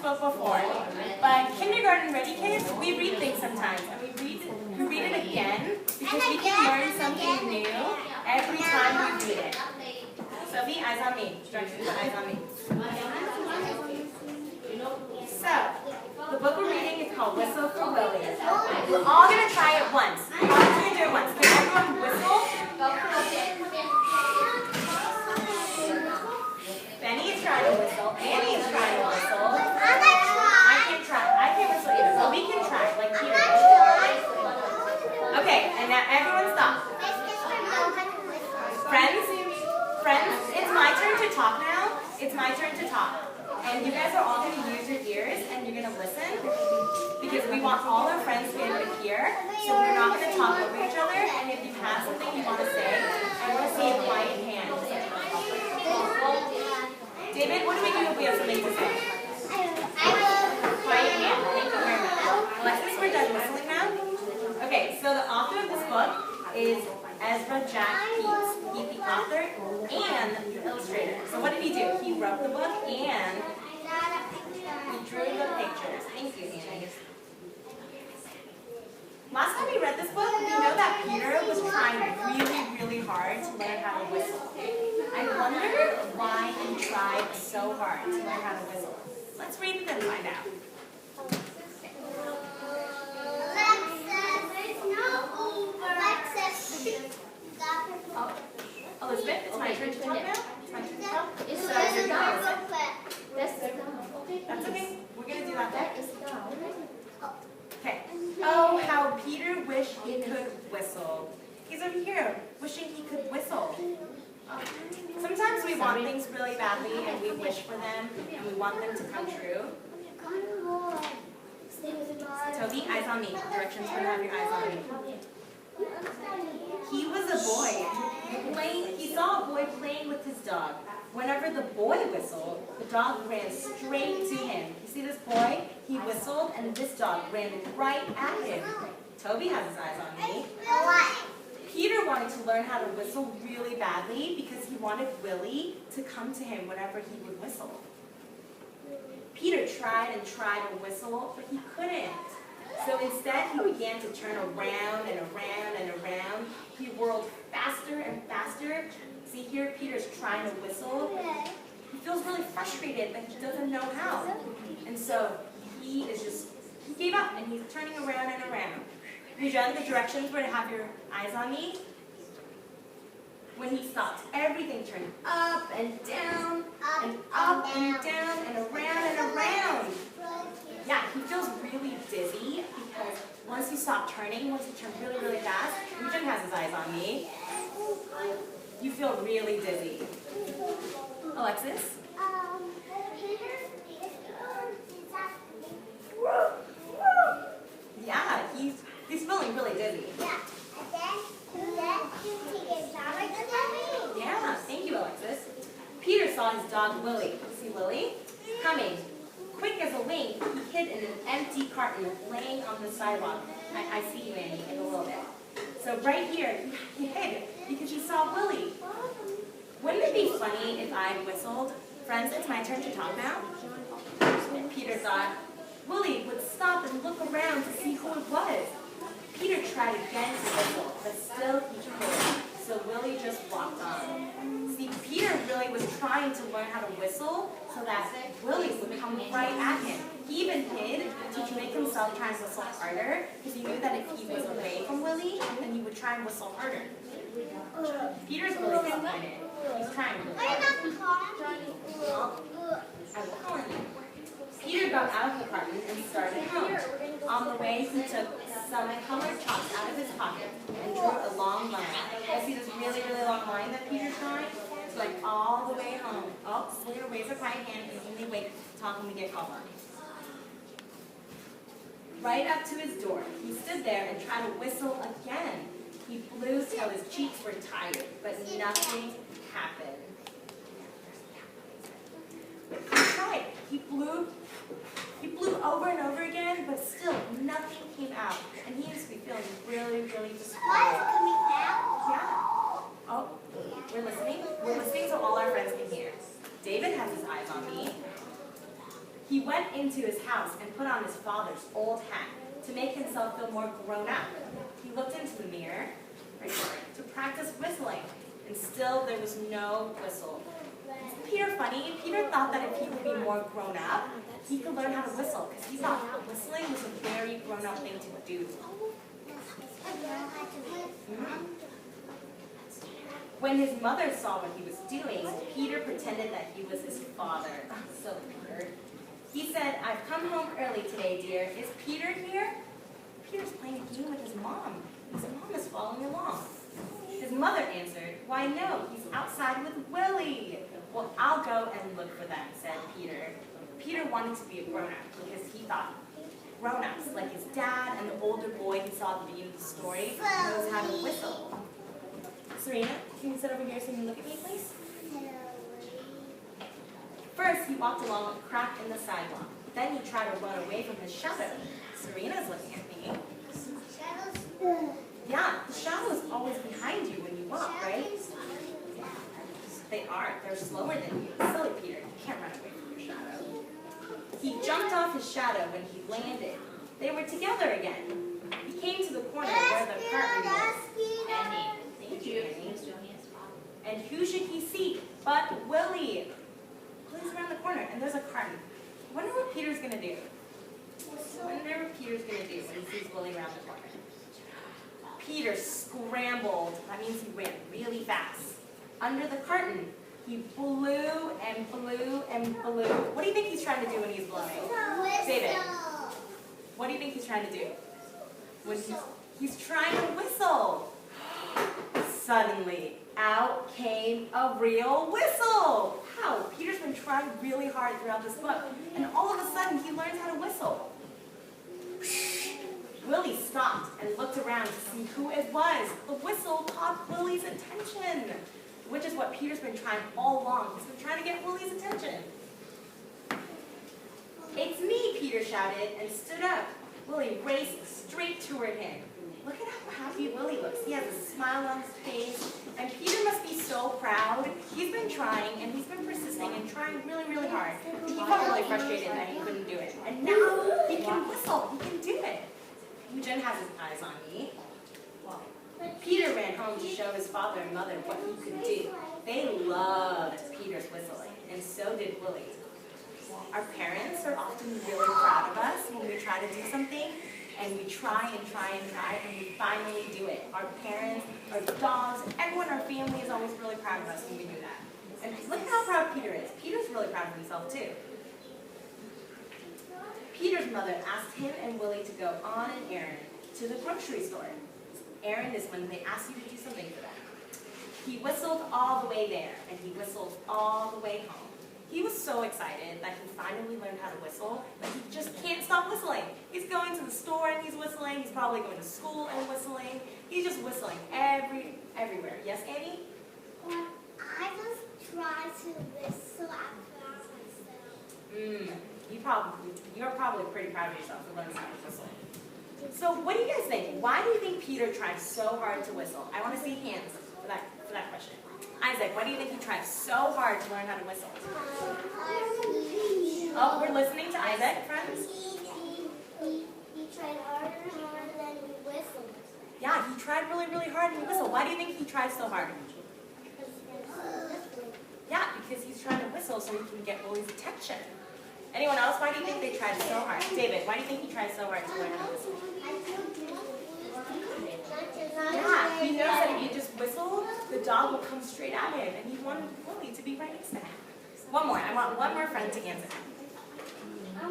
book before, but kindergarten ready kids, we read things sometimes, and we read it again because we can learn something new every time we read it. Sophie, eyes on me. Directions, eyes on me. So, the book we're reading is called Whistle for Willie. We're all going to try it once. We're all going to do it once. Can everyone whistle? Benny is trying to whistle. Annie is trying to whistle. I can't whistle either. So we can try, like Peter. Okay, and now everyone stop. Friends, it's my turn to talk now. It's my turn to talk. And you guys are all going to use your ears and you're going to listen because we want all our friends to be able to hear. So we're not going to talk over each other. And if you have something you want to say, I want to see a quiet hand. David, what do we do if we have something to say? Quiet hand. Thank you very much. Alexis, we're done whistling now. Okay, so the author of this book is Ezra Jack Keats. He's the author and the illustrator. So what did he do? He wrote the book and he drew the pictures. Thank you, Annie. Last time we read this book, we know that Peter was trying really hard to learn how to whistle. I wonder why he tried so hard to learn how to whistle. Let's read it and find out. Elizabeth, it's my turn to talk now? It's my turn to talk? That's okay. We're going to do that next. Okay. Oh, how Peter wished he could whistle. He's over here, wishing he could whistle. Sometimes we want things really badly and we wish for them and we want them to come true. Toby, eyes on me. Directions for have your eyes on me. He was a boy. He saw a boy playing with his dog. Whenever the boy whistled, the dog ran straight to him. You see this boy? He whistled and this dog ran right at him. Toby has his eyes on me. Peter wanted to learn how to whistle really badly because he wanted Willie to come to him whenever he would whistle. Peter tried and tried to whistle, but he couldn't. So instead, he began to turn around and around and around. He whirled faster and faster. See here, Peter's trying to whistle. He feels really frustrated that he doesn't know how. And so he gave up and he's turning around and around. Read the directions where to have your eyes on me. When he stopped, everything turned up and down and up and down and around and around. Yeah, he feels really dizzy because once you stop turning, once you turn really fast, Ruben has his eyes on me. You feel really dizzy. Alexis? Yeah, he's feeling really dizzy. Yeah, thank you, Alexis. Peter saw his dog Willie. See Willie? Coming. Quick as a wink, he hid in an empty carton laying on the sidewalk. I see you, Annie, in a little bit. So right here, he hid because he saw Willie. Wouldn't it be funny if I whistled? Friends, it's my turn to talk now. Peter thought, Willie would stop and look around to see who it was. Peter tried again to whistle, but still he couldn't. So Willie just walked on. See, Peter really was trying to learn how to whistle so that Willie would come right at him. He even hid to make himself try and whistle harder because he knew that if he was away from Willie, then he would try and whistle harder. Peter's really disappointed. He's trying really hard. I will call him. Peter got out of the carton and started home. On the way, he took some colored chalk out of his pocket and drew a long line. I see this really long line that Peter's drawing. It's like all the way home. Oh, so we're going to raise our right hand and only wait to talk when we get called on. Right up to his door, he stood there and tried to whistle again. He blew till his cheeks were tired, but nothing happened. He tried. He blew over and over again, but still nothing came out. And he used to be feeling really disappointed. Yeah. Oh, we're listening? We're listening so all our friends can hear. David has his eyes on me. He went into his house and put on his father's old hat to make himself feel more grown up. He looked into the mirror to practice whistling, and still there was no whistle. Isn't Peter funny? Peter thought that if he would be more grown up, he could learn how to whistle, because he thought whistling was a very grown up thing to do. When his mother saw what he was doing, Peter pretended that he was his father. Oh, so Peter. He said, "I've come home early today, dear. Is Peter here?" Peter's playing a game with his mom. His mom is following along. His mother answered, "Why, no, he's outside with Willie." "Well, I'll go and look for them," said Peter. Peter wanted to be a grown-up because he thought grown-ups, like his dad and the older boy he saw at the beginning of the story, knows how to whistle. Serena, can you sit over here so you can look at me, please? First, he walked along a crack in the sidewalk. Then he tried to run away from his shadow. Serena's looking at me. Yeah, the shadow is always behind you when you walk, right? They are. They're slower than you. Silly Peter, you can't run away from your shadow. He jumped off his shadow when he landed. They were together again. He came to the corner where the curtain was. Annie. Thank you, Annie. And who should he see but Willie? Willie's around the corner, and there's a curtain. I wonder what Peter's going to do. I wonder what Peter's going to do when he sees Willie around the corner. Peter scrambled. That means he ran really fast. Under the curtain, he blew and blew and blew. What do you think he's trying to do when he's blowing? David, what do you think he's trying to do? When he's trying to whistle. Suddenly, out came a real whistle. How? Peter's been trying really hard throughout this book, and all of a sudden, he learns how to whistle. Willie stopped and looked around to see who it was. The whistle caught Willie's attention, which is what Peter's been trying all along. He's been trying to get Willie's attention. "It's me," Peter shouted and stood up. Willie raced straight toward him. Look at how happy Willie looks. He has a smile on his face, and Peter must be so proud. He's been trying, and he's been persisting and trying really, really hard. He felt really frustrated that he couldn't do it. And now he can whistle. He can do it. Eugen has his eyes on me. Peter ran home to show his father and mother what he could do. They loved Peter's whistling, and so did Willie. Our parents are often really proud of us when we try to do something, and we try and try and try, and we finally do it. Our parents, our dogs, everyone in our family is always really proud of us when we do that. And look at how proud Peter is. Peter's really proud of himself, too. Peter's mother asked him and Willie to go on an errand to the grocery store. Errand is when they ask you to do something for them. He whistled all the way there, and he whistled all the way home. He was so excited that he finally learned how to whistle, but he just can't stop whistling. He's going to the store and he's whistling. He's probably going to school and whistling. He's just whistling everywhere. Yes, Annie? I just try to whistle after myself. You're probably pretty proud of yourself for learning how to whistle. So what do you guys think? Why do you think Peter tried so hard to whistle? I want to see hands for that question. Isaac, why do you think he tried so hard to learn how to whistle? Oh, we're listening to Isaac, friends? He tried harder and harder than he whistled. Yeah, he tried really, really hard and he whistled. Why do you think he tried so hard? Yeah, because he's trying to whistle so he can get Willie's attention. Anyone else? Why do you think they tried so hard? David, why do you think he tried so hard to learn how to whistle? Yeah, he knows that if you just whistle, the dog will come straight at him, and he wanted Willie to be right next to him. One more. I want one more friend to answer. I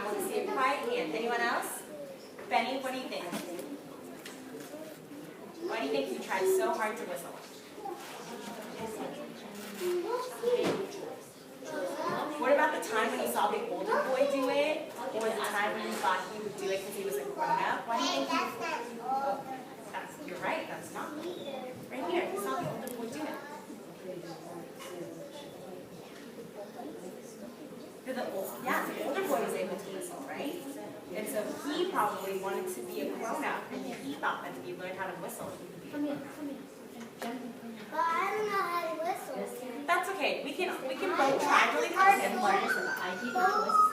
want to see a quiet hand. Anyone else? Benny, what do you think? Why do you think he tried so hard to whistle? What about the time when you saw the older boy do it? Or the time when you thought he would do it because he was a grown-up? Why do you think you're right, that's not right here. You saw the older boy do it. The older boy was able to whistle, right? And so he probably wanted to be a grown-up, and he thought that if he learned how to whistle, he would be a grown-up. But I don't know how to whistle. That's okay. We can both try really hard and learn. I gave you choices.